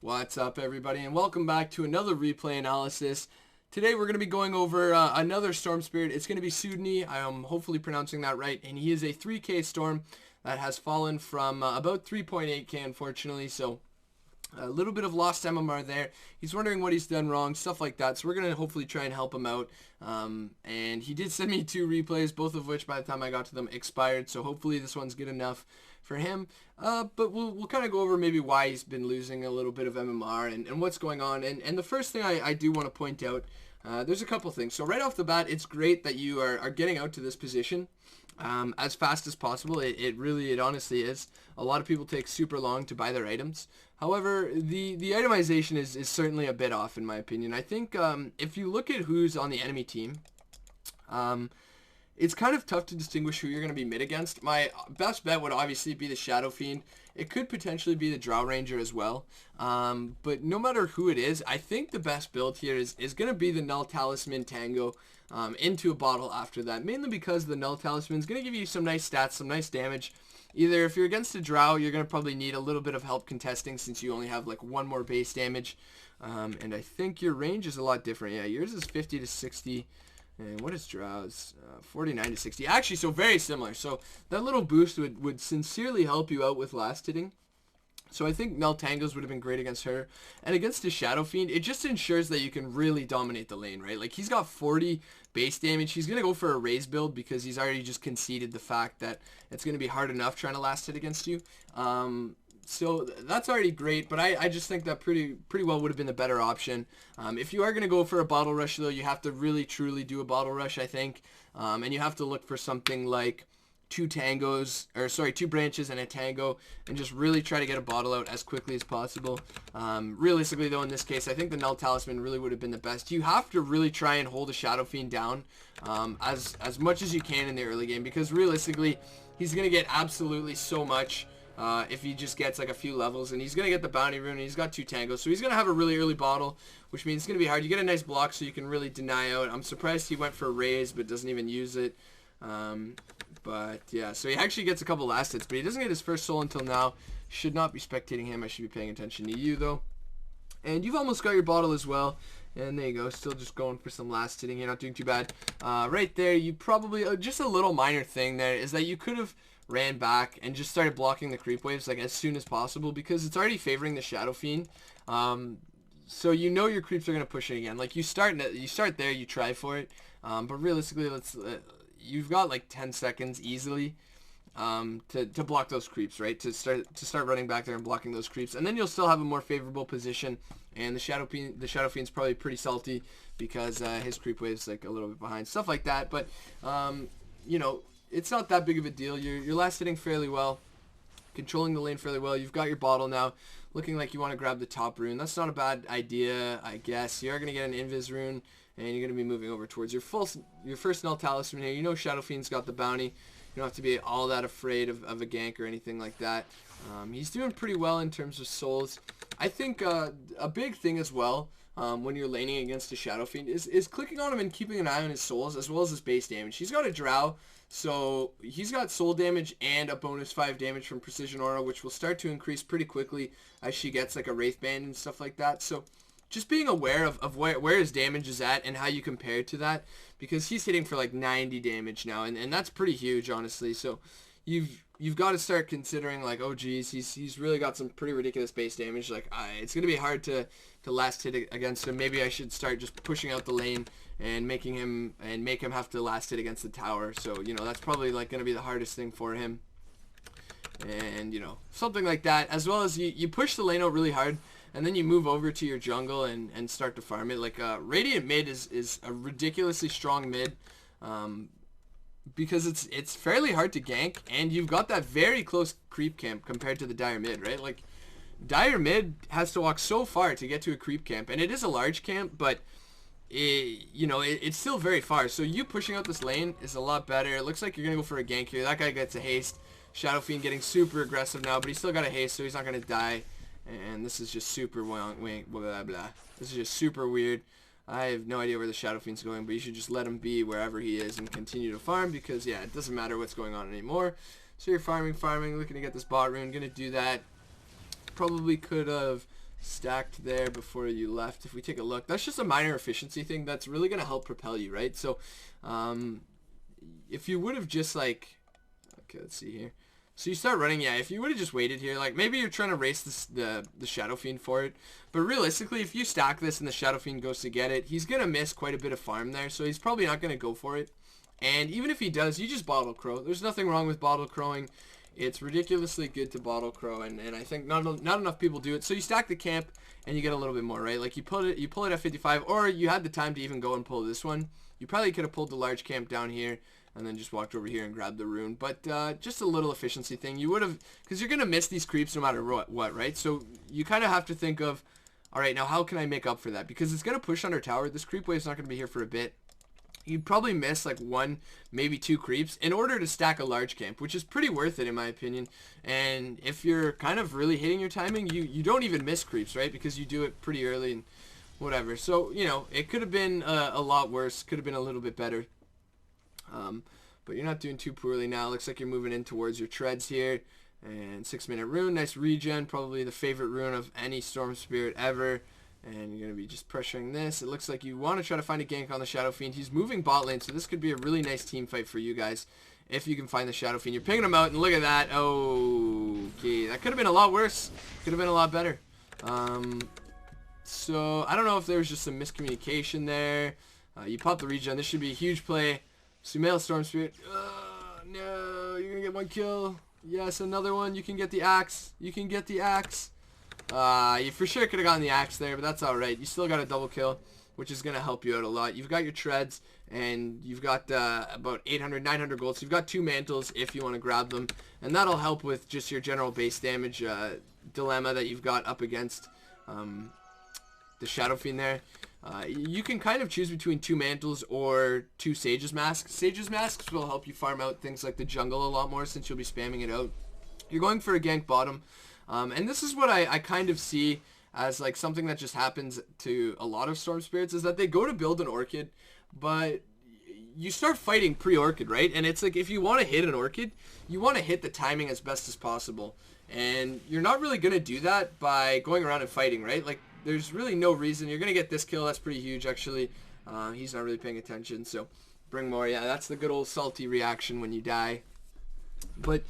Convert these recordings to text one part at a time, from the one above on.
What's up, everybody, and welcome back to another replay analysis. Today we're going to be going over another Storm Spirit. It's going to be Soudny. I am hopefully pronouncing that right, and he is a 3k Storm that has fallen from about 3.8k, unfortunately, so a little bit of lost MMR there. He's wondering what he's done wrong, stuff like that, so we're going to hopefully try and help him out. And he did send me 2 replays, both of which by the time I got to them expired, so hopefully this one's good enough for him. But we'll kind of go over maybe why he's been losing a little bit of MMR and what's going on. And the first thing I do want to point out, there's a couple things. So right off the bat, it's great that you are getting out to this position as fast as possible. It honestly is. A lot of people take super long to buy their items. However, the itemization is certainly a bit off in my opinion. I think if you look at who's on the enemy team, it's kind of tough to distinguish who you're going to be mid against. My best bet would obviously be the Shadow Fiend. It could potentially be the Drow Ranger as well. But no matter who it is, I think the best build here is going to be the Null Talisman Tango into a bottle after that. Mainly because the Null Talisman is going to give you some nice stats, some nice damage. Either if you're against a Drow, you're going to probably need a little bit of help contesting since you only have like 1 more base damage. And I think your range is a lot different. Yeah, yours is 50 to 60. And what is Drow's? 49 to 60. Actually, so very similar. So that little boost would sincerely help you out with last hitting. So I think Null Tangos would have been great against her. And against the Shadow Fiend, it just ensures that you can really dominate the lane, right? Like, he's got 40 base damage. He's going to go for a raise build because he's already just conceded the fact that it's going to be hard enough trying to last hit against you. So that's already great, but I just think that pretty well would have been the better option. If you are going to go for a bottle rush, though, you have to really, truly do a bottle rush, I think. And you have to look for something like 2 branches and a tango, and just really try to get a bottle out as quickly as possible. Realistically, though, in this case, I think the Null Talisman really would have been the best. You have to really try and hold a Shadow Fiend down as much as you can in the early game, because realistically, he's going to get absolutely so much if he just gets like a few levels, and he's going to get the bounty rune, and he's got 2 tangos, so he's going to have a really early bottle, which means it's going to be hard. You get a nice block so you can really deny out. I'm surprised he went for a raise but doesn't even use it. But yeah, so he actually gets a couple last hits, but he doesn't get his first soul until now. Should not be spectating him. I should be paying attention to you, though. And you've almost got your bottle as well. And there you go, still just going for some last hitting. You're not doing too bad. Right there, you probably, just a little minor thing there is that you could have ran back and just started blocking the creep waves like as soon as possible, because it's already favoring the Shadow Fiend. So you know your creeps are going to push it again. Like, you start there, you try for it. But realistically, you've got like 10 seconds easily to block those creeps, right? To start running back there and blocking those creeps, and then you'll still have a more favorable position. And the Shadow Fiend's probably pretty salty because his creep wave's like a little bit behind, stuff like that. But you know, it's not that big of a deal. You're last hitting fairly well, controlling the lane fairly well. You've got your bottle now, looking like you want to grab the top rune. That's not a bad idea, I guess. You are going to get an invis rune, and you're going to be moving over towards your first Null Talisman here. You know Shadow Fiend's got the bounty. You don't have to be all that afraid of a gank or anything like that. He's doing pretty well in terms of souls. I think a big thing as well when you're laning against a Shadow Fiend is clicking on him and keeping an eye on his souls as well as his base damage. He's got a Drow, so he's got soul damage and a bonus 5 damage from Precision Aura, which will start to increase pretty quickly as she gets like a Wraith Band and stuff like that. So just being aware of where his damage is at and how you compare to that, because he's hitting for like 90 damage now, and that's pretty huge, honestly. So you've got to start considering like, oh geez, he's really got some pretty ridiculous base damage. Like, it's gonna be hard to last hit against him. Maybe I should start just pushing out the lane and make him have to last hit against the tower. So, you know, that's probably like gonna be the hardest thing for him. And, you know, something like that, as well as you push the lane out really hard, and then you move over to your jungle and start to farm it. Like, Radiant mid is a ridiculously strong mid, because it's fairly hard to gank, and you've got that very close creep camp compared to the Dire mid, right? Like, Dire mid has to walk so far to get to a creep camp, and it is a large camp, but it's still very far. So you pushing out this lane is a lot better. It looks like you're gonna go for a gank here. That guy gets a haste. Shadow Fiend getting super aggressive now, but he's still got a haste, so he's not gonna die. And this is just super blah, blah, blah. This is just super weird. I have no idea where the Shadow Fiend's going, but you should just let him be wherever he is and continue to farm, because yeah, it doesn't matter what's going on anymore. So you're farming, looking to get this bot rune. Gonna do that. Probably could have stacked there before you left. If we take a look, that's just a minor efficiency thing that's really going to help propel you, right? So if you would have just like, okay, let's see here. So you start running, yeah, if you would have just waited here, like maybe you're trying to race the Shadow Fiend for it, but realistically, if you stack this and the Shadow Fiend goes to get it, he's going to miss quite a bit of farm there, so he's probably not going to go for it. And even if he does, you just bottle crow. There's nothing wrong with bottle crowing. It's ridiculously good to bottle crow, and I think not enough people do it. So you stack the camp, and you get a little bit more, right? Like you pull it at 55, or you had the time to even go and pull this one. You probably could have pulled the large camp down here, and then just walked over here and grabbed the rune. But just a little efficiency thing. You would have, because you're going to miss these creeps no matter what, right? So you kind of have to think of, all right, now how can I make up for that? Because it's going to push under tower. This creep wave's not going to be here for a bit. You'd probably miss like 1, maybe 2 creeps in order to stack a large camp, which is pretty worth it in my opinion. And if you're kind of really hitting your timing, you don't even miss creeps, right? Because you do it pretty early and whatever. So, you know, it could have been a lot worse. Could have been a little bit better. But you're not doing too poorly now. Looks like you're moving in towards your treads here. And 6-minute rune, nice regen, probably the favorite rune of any Storm Spirit ever. And you're going to be just pressuring this. It looks like you want to try to find a gank on the Shadow Fiend. He's moving bot lane, so this could be a really nice team fight for you guys if you can find the Shadow Fiend. You're picking him out, and look at that. Okay, that could have been a lot worse. Could have been a lot better. So, I don't know if there was just some miscommunication there. You pop the regen. This should be a huge play. Sumail Storm Spirit. No, you're going to get 1 kill. Yes, another one. You can get the axe. You can get the axe. You for sure could have gotten the axe there, but that's alright. You still got a double kill, which is going to help you out a lot. You've got your treads, and you've got about 800, 900 gold. So you've got 2 mantles if you want to grab them. And that'll help with just your general base damage dilemma that you've got up against the Shadow Fiend there. You can kind of choose between 2 mantles or 2 Sage's Masks. Sage's Masks will help you farm out things like the jungle a lot more since you'll be spamming it out. You're going for a gank bottom. And this is what I kind of see as like something that just happens to a lot of Storm Spirits, is that they go to build an Orchid, but you start fighting pre-Orchid, right? And it's like if you want to hit an Orchid, you want to hit the timing as best as possible. And you're not really going to do that by going around and fighting, right? Like there's really no reason. You're going to get this kill. That's pretty huge, actually. He's not really paying attention, so bring more. Yeah, that's the good old salty reaction when you die. But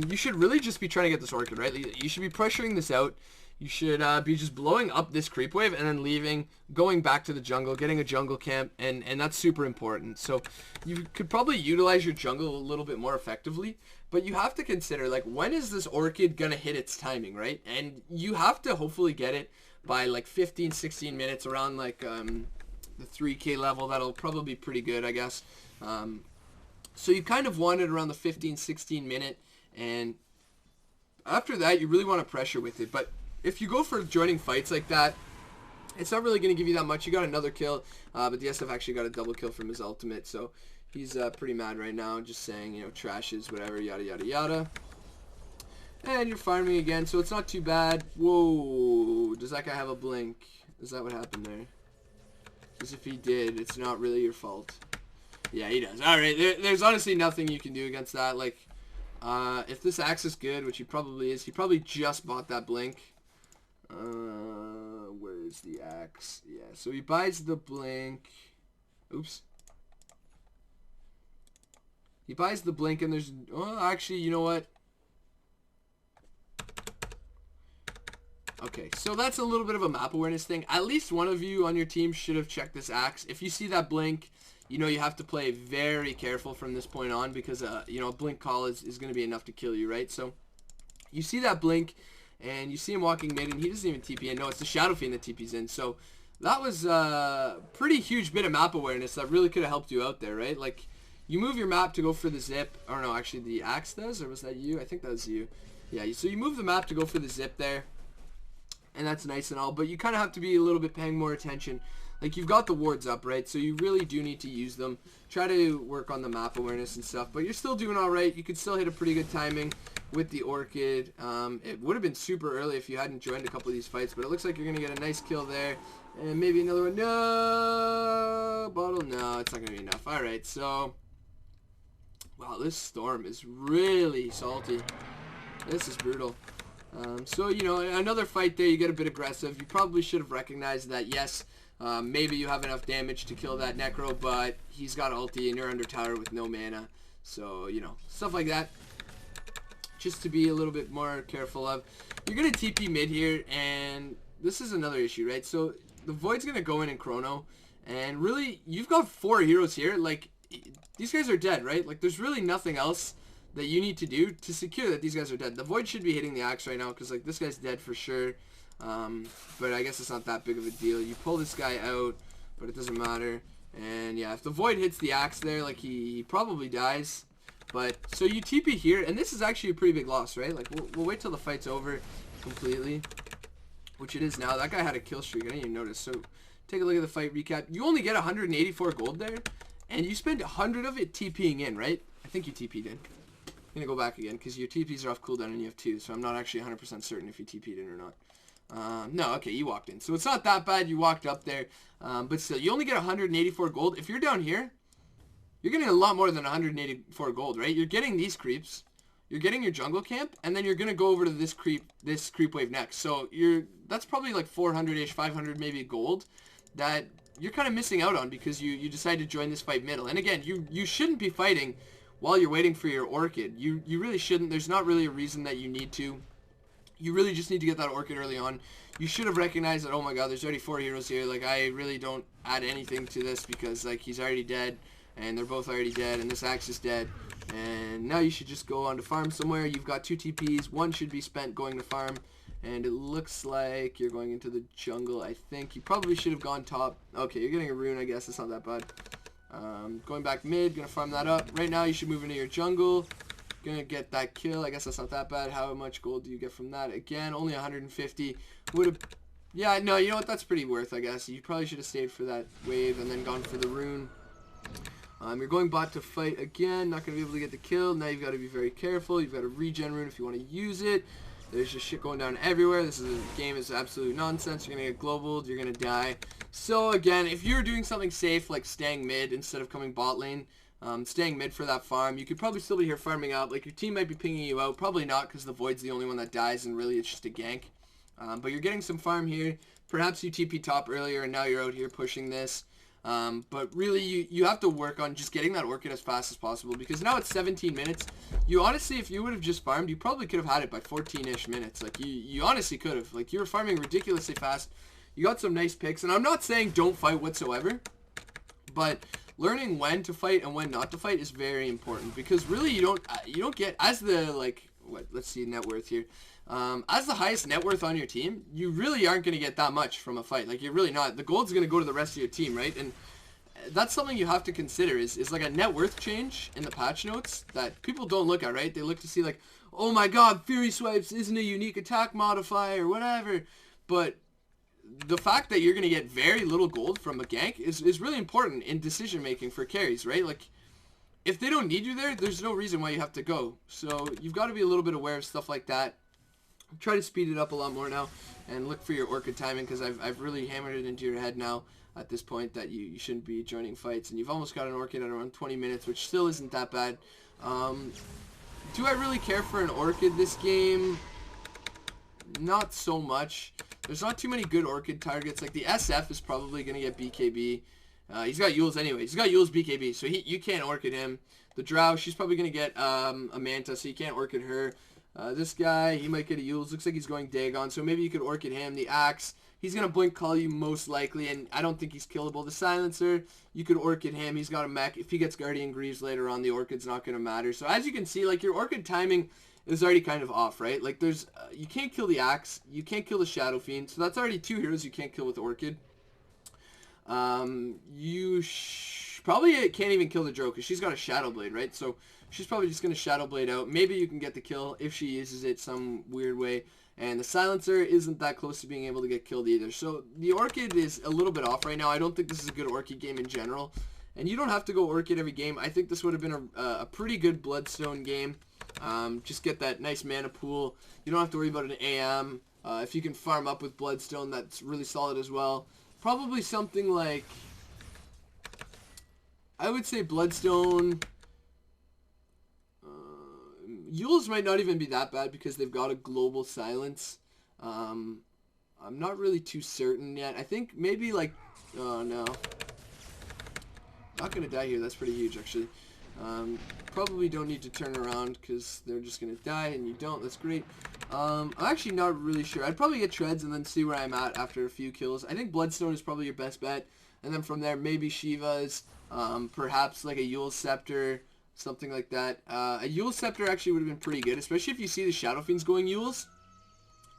you should really just be trying to get this Orchid, right? You should be pressuring this out. You should be just blowing up this creep wave and then leaving, going back to the jungle, getting a jungle camp, and that's super important. So you could probably utilize your jungle a little bit more effectively, but you have to consider, like, when is this Orchid going to hit its timing, right? And you have to hopefully get it by, like, 15, 16 minutes around, like, the 3K level. That'll probably be pretty good, I guess. So you kind of want it around the 15, 16 minute, and after that, you really want to pressure with it. But if you go for joining fights like that, it's not really going to give you that much. You got another kill, but the SF actually got a double kill from his ultimate, so he's pretty mad right now, just saying, you know, trashes, whatever, yada, yada, yada. And you're farming again, so it's not too bad. Whoa, does that guy have a blink? Is that what happened there? Because if he did, it's not really your fault. Yeah, he does. Alright, there's honestly nothing you can do against that. Like, if this axe is good, which he probably is, he probably just bought that blink. Where is the axe? Yeah, so he buys the blink. Oops. He buys the blink and there's... Oh, actually, you know what? Okay, so that's a little bit of a map awareness thing. At least one of you on your team should have checked this axe. If you see that blink, you know you have to play very careful from this point on because, you know, a blink call is going to be enough to kill you, right? So you see that blink and you see him walking mid and he doesn't even TP in. No, it's the Shadow Fiend that TP's in. So that was a pretty huge bit of map awareness that really could have helped you out there, right? Like, you move your map to go for the zip. Or no, actually the axe does, or was that you? I think that was you. Yeah, so you move the map to go for the zip there. And that's nice and all, but you kind of have to be a little bit paying more attention. Like, you've got the wards up, right? So you really do need to use them. Try to work on the map awareness and stuff, but you're still doing all right. You could still hit a pretty good timing with the Orchid. It would have been super early if you hadn't joined a couple of these fights, but it looks like you're going to get a nice kill there. And maybe another one. No! Bottle? No, it's not going to be enough. All right, so... Wow, this storm is really salty. This is brutal. So, you know, another fight there, you get a bit aggressive. You probably should have recognized that, yes, maybe you have enough damage to kill that Necro, but he's got ulti and you're under tower with no mana. So, you know, stuff like that. Just to be a little bit more careful of. You're going to TP mid here, and this is another issue, right? So, the Void's going to go in Chrono, and really, you've got 4 heroes here. Like, these guys are dead, right? Like, there's really nothing else that you need to do to secure that these guys are dead. The Void should be hitting the axe right now, because, like, this guy's dead for sure. But I guess it's not that big of a deal. You pull this guy out, but it doesn't matter. And, yeah, if the Void hits the axe there, like, he probably dies. But, so you TP here, and this is actually a pretty big loss, right? Like, we'll wait till the fight's over completely, which it is now. That guy had a kill streak. I didn't even notice. So, take a look at the fight recap. You only get 184 gold there, and you spend 100 of it TPing in, right? I think you TP'd in. I'm going to go back again, because your TPs are off cooldown, and you have 2, so I'm not actually 100% certain if you TP'd in or not. No, okay, you walked in. So, it's not that bad. You walked up there, but still, you only get 184 gold. If you're down here, you're getting a lot more than 184 gold, right? You're getting these creeps, you're getting your jungle camp, and then you're gonna go over to this creep wave next. So that's probably like 400-ish, 500 maybe gold that you're kind of missing out on because you decide to join this fight middle. And again, you shouldn't be fighting while you're waiting for your Orchid. You really shouldn't. There's not really a reason that you need to. You really just need to get that Orchid early on. You should have recognized that, oh my god, there's already 4 heroes here. Like, I really don't add anything to this because, like, he's already dead. And they're both already dead, and this axe is dead. And now you should just go on to farm somewhere. You've got 2 TPs. 1 should be spent going to farm. And it looks like you're going into the jungle, I think. You probably should have gone top. Okay, you're getting a rune, I guess. It's not that bad. Going back mid, gonna farm that up. Right now, you should move into your jungle. Gonna get that kill. I guess that's not that bad. How much gold do you get from that? Again, only 150. Would have... Yeah, no, you know what? That's pretty worth, I guess. You probably should have stayed for that wave and then gone for the rune. You're going bot to fight again. Not going to be able to get the kill. Now you've got to be very careful. You've got a regen rune if you want to use it. There's just shit going down everywhere. This game is absolute nonsense. You're going to get global. You're going to die. So again, if you're doing something safe like staying mid instead of coming bot lane, staying mid for that farm, you could probably still be here farming out. Like, your team might be pinging you out. Probably not, because the Void's the only one that dies and really it's just a gank. But you're getting some farm here. Perhaps you TP top earlier and now you're out here pushing this. But really, you have to work on just getting that Orchid as fast as possible, because now it's 17 minutes. You honestly, if you would have just farmed, you probably could have had it by 14-ish minutes. Like, you honestly could have. Like, you were farming ridiculously fast. You got some nice picks, and I'm not saying don't fight whatsoever, but learning when to fight and when not to fight is very important, because really you don't get, as the, like, let's see net worth here. As the highest net worth on your team, you really aren't going to get that much from a fight. Like, you're really not. The gold's going to go to the rest of your team, right? And that's something you have to consider is like a net worth change in the patch notes that people don't look at, right? They look to see like, oh my god, Fury Swipes isn't a unique attack modifier or whatever. But the fact that you're going to get very little gold from a gank is really important in decision making for carries, right? Like, if they don't need you there, there's no reason why you have to go. So you've got to be a little bit aware of stuff like that. Try to speed it up a lot more now and look for your Orchid timing, because I've really hammered it into your head now at this point that you shouldn't be joining fights, and you've almost got an Orchid at around 20 minutes, which still isn't that bad. Do I really care for an Orchid this game? Not so much. There's not too many good Orchid targets. Like, the SF is probably going to get BKB. He's got Yules anyway. He's got Yules BKB, so you can't Orchid him. The Drow, she's probably going to get a Manta, so you can't Orchid her. This guy, he might get a Yules. Looks like he's going Dagon, so maybe you could Orchid him. The Axe, he's going to blink call you most likely, and I don't think he's killable. The Silencer, you could Orchid him. He's got a mech. If he gets Guardian Greaves later on, the Orchid's not going to matter. So as you can see, like, your Orchid timing is already kind of off, right? Like, there's, you can't kill the Axe. You can't kill the Shadow Fiend. So that's already 2 heroes you can't kill with Orchid. You probably can't even kill the Drow, because she's got a Shadow Blade, right? So she's probably just going to Shadow Blade out. Maybe you can get the kill if she uses it some weird way. And the Silencer isn't that close to being able to get killed either. So the Orchid is a little bit off right now. I don't think this is a good Orchid game in general. And you don't have to go Orchid every game. I think this would have been a pretty good Bloodstone game. Just get that nice mana pool. You don't have to worry about an AM. If you can farm up with Bloodstone, that's really solid as well. Probably something like, I would say Bloodstone, Yules might not even be that bad because they've got a global silence. I'm not really too certain yet. I think maybe like, oh no. Not going to die here. That's pretty huge actually. Probably don't need to turn around because they're just going to die and you don't. That's great. I'm actually not really sure. I'd probably get Treads and then see where I'm at after a few kills. I think Bloodstone is probably your best bet. And then from there, maybe Shiva's, perhaps like a Yule Scepter, something like that. A Yule Scepter actually would have been pretty good, especially if you see the Shadow Fiends going Yules.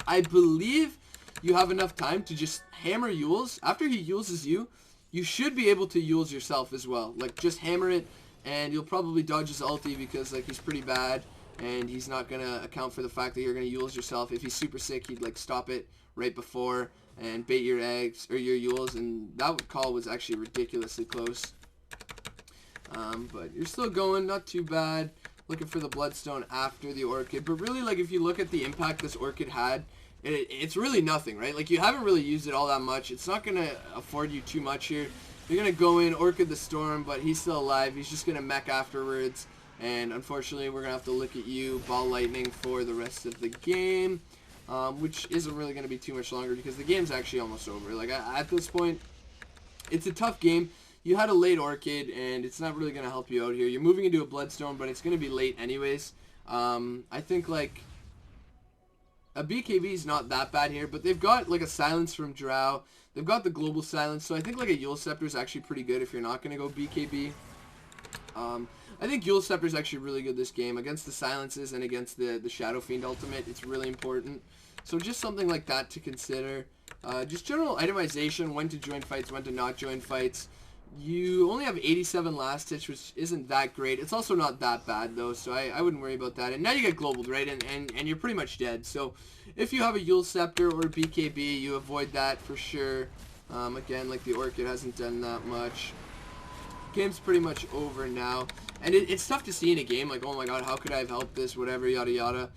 I believe you have enough time to just hammer Yules. After he Yules you, you should be able to Yules yourself as well. Like, just hammer it, and you'll probably dodge his ulti because, like, he's pretty bad, and he's not going to account for the fact that you're going to Yules yourself. If he's super sick, he'd, like, stop it right before and bait your eggs, or your Yules, and that call was actually ridiculously close. But you're still going, not too bad. Looking for the Bloodstone after the Orchid, but really, like, if you look at the impact this Orchid had, it's really nothing, right? Like, you haven't really used it all that much. It's not going to afford you too much here. You're going to go in, Orchid the Storm, but he's still alive. He's just going to mech afterwards, and unfortunately, we're going to have to look at you, Ball Lightning, for the rest of the game, which isn't really going to be too much longer because the game's actually almost over. Like, at this point, it's a tough game. You had a late Orchid, and it's not really going to help you out here. You're moving into a Bloodstone, but it's going to be late anyways. I think, like, a BKB is not that bad here, but they've got, like, a Silence from Drow. They've got the Global Silence, so I think, like, a Yule Scepter is actually pretty good if you're not going to go BKB. I think Yule Scepter is actually really good this game. Against the Silences and against the Shadow Fiend ultimate, it's really important. So just something like that to consider. Just general itemization, when to join fights, when to not join fights. You only have 87 last hitch, which isn't that great. It's also not that bad, though, so I wouldn't worry about that. And now you get globaled, right? And you're pretty much dead. So if you have a Yule Scepter or a BKB, you avoid that for sure. Again, like, the Orchid hasn't done that much. Game's pretty much over now. And it's tough to see in a game, like, oh my god, how could I have helped this, whatever, yada yada.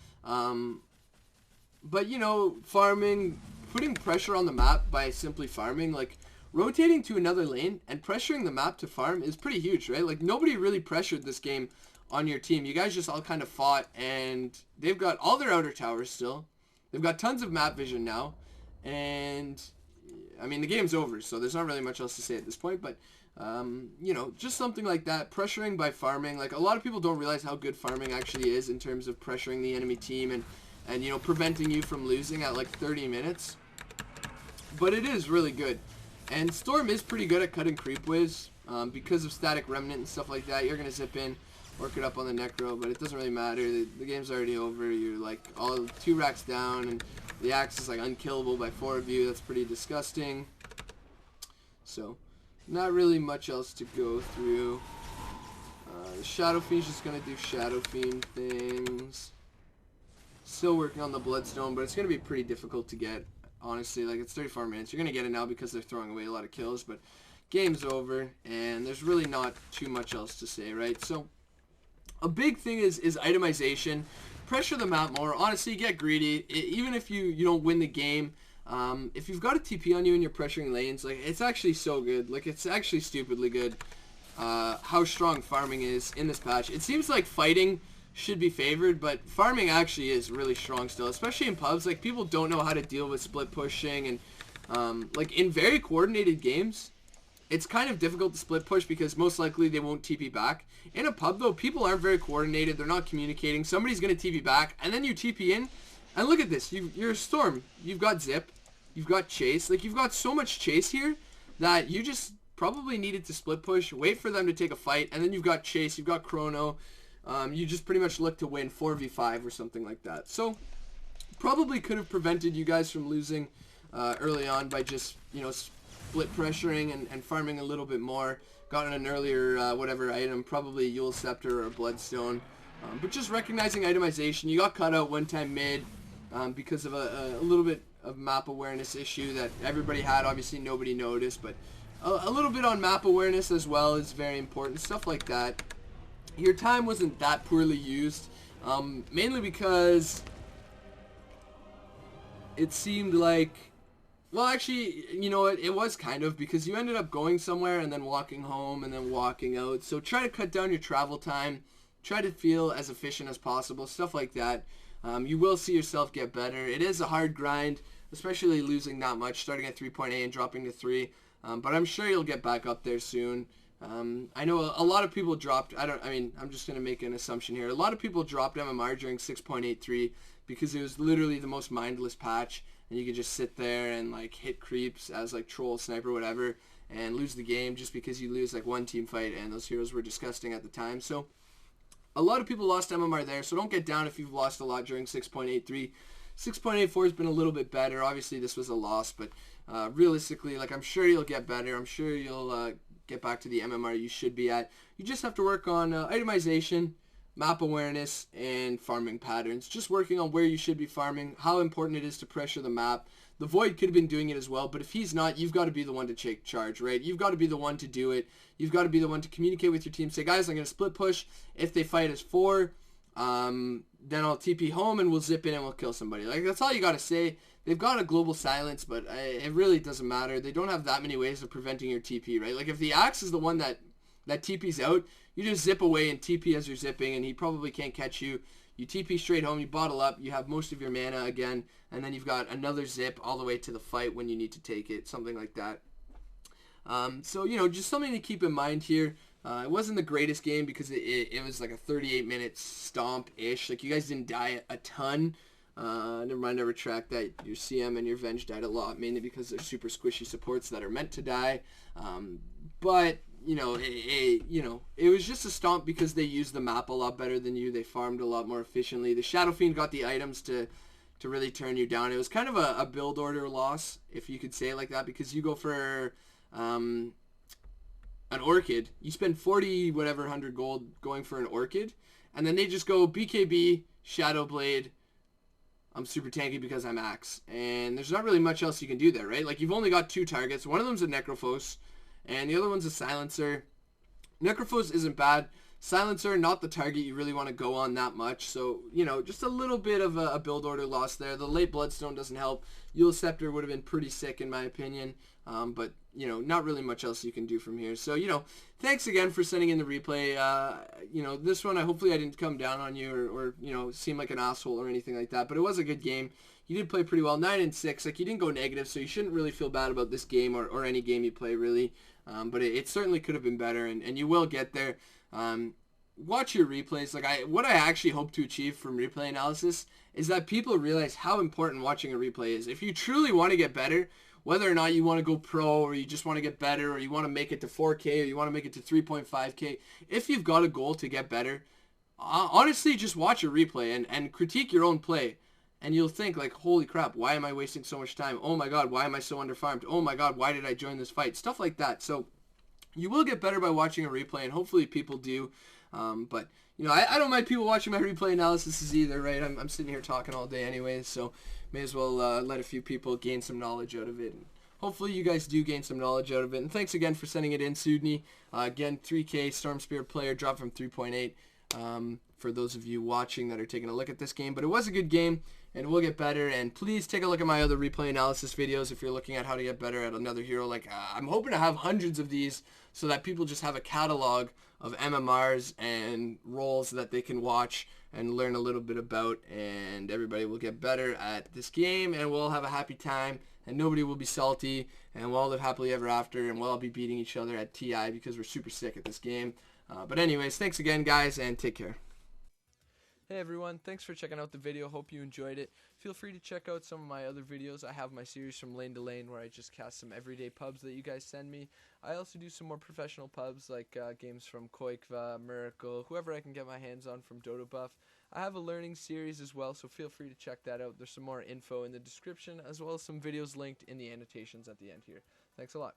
But, you know, farming, putting pressure on the map by simply farming, like, rotating to another lane and pressuring the map to farm is pretty huge, right? Like, nobody really pressured this game on your team. You guys just all kind of fought, and they've got all their outer towers still. They've got tons of map vision now, and, I mean, the game's over, so there's not really much else to say at this point, but, you know, just something like that, pressuring by farming. Like, a lot of people don't realize how good farming actually is in terms of pressuring the enemy team and you know, preventing you from losing at, like, 30 minutes. But it is really good. And Storm is pretty good at cutting creep waves because of Static Remnant and stuff like that. You're going to zip in, work it up on the Necro, but it doesn't really matter. The game's already over. You're like all 2 racks down, and the axe is like unkillable by 4 of you. That's pretty disgusting. So, not really much else to go through. The Shadow Fiend's just going to do Shadow Fiend things. Still working on the Bloodstone, but it's going to be pretty difficult to get. Honestly, like, it's 34 minutes. You're going to get it now because they're throwing away a lot of kills, but game's over, and there's really not too much else to say, right? So, a big thing is itemization. Pressure the map more. Honestly, get greedy. Even if you don't win the game, if you've got a TP on you and you're pressuring lanes, like, it's actually so good. Like, it's actually stupidly good how strong farming is in this patch. It seems like fighting should be favored, but farming actually is really strong still, especially in pubs. Like, people don't know how to deal with split pushing, and like, in very coordinated games, it's kind of difficult to split push because most likely they won't TP back. In a pub, though, people aren't very coordinated. They're not communicating. Somebody's going to TP back, and then you TP in, and look at this. You're a Storm. You've got Zip. You've got Chase. Like, you've got so much Chase here that you just probably needed to split push, wait for them to take a fight, and then you've got Chase. You've got Chrono. You just pretty much look to win 4v5 or something like that. So, probably could have prevented you guys from losing early on by just, you know, split pressuring and farming a little bit more. Gotten an earlier, whatever item, probably a Yule Scepter or a Bloodstone. But just recognizing itemization. You got cut out one time mid because of a little bit of map awareness issue that everybody had. Obviously, nobody noticed, but a little bit on map awareness as well is very important. Stuff like that. Your time wasn't that poorly used, mainly because it seemed like, well, actually, you know what, it was kind of, because you ended up going somewhere and then walking home and then walking out. So try to cut down your travel time. try to feel as efficient as possible, stuff like that. You will see yourself get better. It is a hard grind, especially losing that much, starting at 3.8 and dropping to 3. But I'm sure you'll get back up there soon. I know a lot of people dropped. I'm just going to make an assumption here. A lot of people dropped MMR during 6.83 because it was literally the most mindless patch, and you could just sit there and like hit creeps as like troll, sniper, whatever, and lose the game just because you lose like one team fight, and those heroes were disgusting at the time. So a lot of people lost MMR there, so don't get down if you've lost a lot during 6.83. 6.84 has been a little bit better. Obviously, this was a loss, but realistically, like, I'm sure you'll get better. I'm sure you'll get back to the MMR you should be at. You just have to work on itemization, map awareness, and farming patterns. Just working on where you should be farming, how important it is to pressure the map. The Void could have been doing it as well, but if he's not, you've got to be the one to take charge, right? You've got to be the one to do it. You've got to be the one to communicate with your team. Say, guys, I'm going to split push. If they fight as 4, then I'll TP home and we'll zip in and we'll kill somebody. Like, that's all you got to say. They've got a global silence, but it really doesn't matter. They don't have that many ways of preventing your TP, right? Like, if the Axe is the one that TP's out, you just zip away and TP as you're zipping, and he probably can't catch you. You TP straight home, you bottle up, you have most of your mana again, and then you've got another zip all the way to the fight when you need to take it, something like that. So, you know, just something to keep in mind here. It wasn't the greatest game because it was like a 38-minute stomp-ish. Like, you guys didn't die a ton. Never mind, I retract that. Your CM and your Venge died a lot, mainly because they're super squishy supports that are meant to die. But you know, it was just a stomp because they used the map a lot better than you. They farmed a lot more efficiently. The Shadow Fiend got the items to really turn you down. It was kind of a build order loss, if you could say it like that, because you go for an Orchid. You spend 40 whatever 100 gold going for an Orchid, and then they just go BKB, Shadow Blade, I'm super tanky because I'm Axe. And there's not really much else you can do there, right? Like, you've only got 2 targets. One of them's a Necrophos, and the other one's a Silencer. Necrophos isn't bad. Silencer, not the target you really want to go on that much. So, you know, just a little bit of a build order loss there. The late Bloodstone doesn't help. Eul Scepter would have been pretty sick in my opinion. But, you know, not really much else you can do from here. So, you know, thanks again for sending in the replay. You know, this one, hopefully I didn't come down on you or, you know, seem like an asshole or anything like that. But it was a good game. You did play pretty well. 9-6. Like, you didn't go negative, so you shouldn't really feel bad about this game or any game you play, really. But it certainly could have been better, and you will get there. Watch your replays. Like, what I actually hope to achieve from replay analysis is that people realize how important watching a replay is. If you truly want to get better, whether or not you want to go pro or you just want to get better or you want to make it to 4K or you want to make it to 3.5K, if you've got a goal to get better, honestly, just watch a replay and critique your own play. And you'll think, like, holy crap, why am I wasting so much time? Oh my god, why am I so underfarmed? Oh my god, why did I join this fight? Stuff like that. So you will get better by watching a replay, and hopefully people do. But, you know, I don't mind people watching my replay analysis either, right? I'm sitting here talking all day anyways, so may as well let a few people gain some knowledge out of it. And hopefully you guys do gain some knowledge out of it. And thanks again for sending it in, Soudny. Again, 3K Storm Spirit player, dropped from 3.8. For those of you watching that are taking a look at this game. But it was a good game, and we'll get better. And please take a look at my other replay analysis videos if you're looking at how to get better at another hero. Like, I'm hoping to have hundreds of these so that people just have a catalog of MMRs and roles that they can watch and learn a little bit about, and everybody will get better at this game, and we'll have a happy time, and nobody will be salty, and we'll all live happily ever after, and we'll all be beating each other at TI because we're super sick at this game. But anyways, thanks again, guys, and take care. Hey everyone, thanks for checking out the video. Hope you enjoyed it. Feel free to check out some of my other videos. I have my series From Lane to Lane where I just cast some everyday pubs that you guys send me. I also do some more professional pubs like games from Koikva, Miracle, whoever I can get my hands on from Dodo Buff. I have a learning series as well, so feel free to check that out. There's some more info in the description as well as some videos linked in the annotations at the end here. Thanks a lot.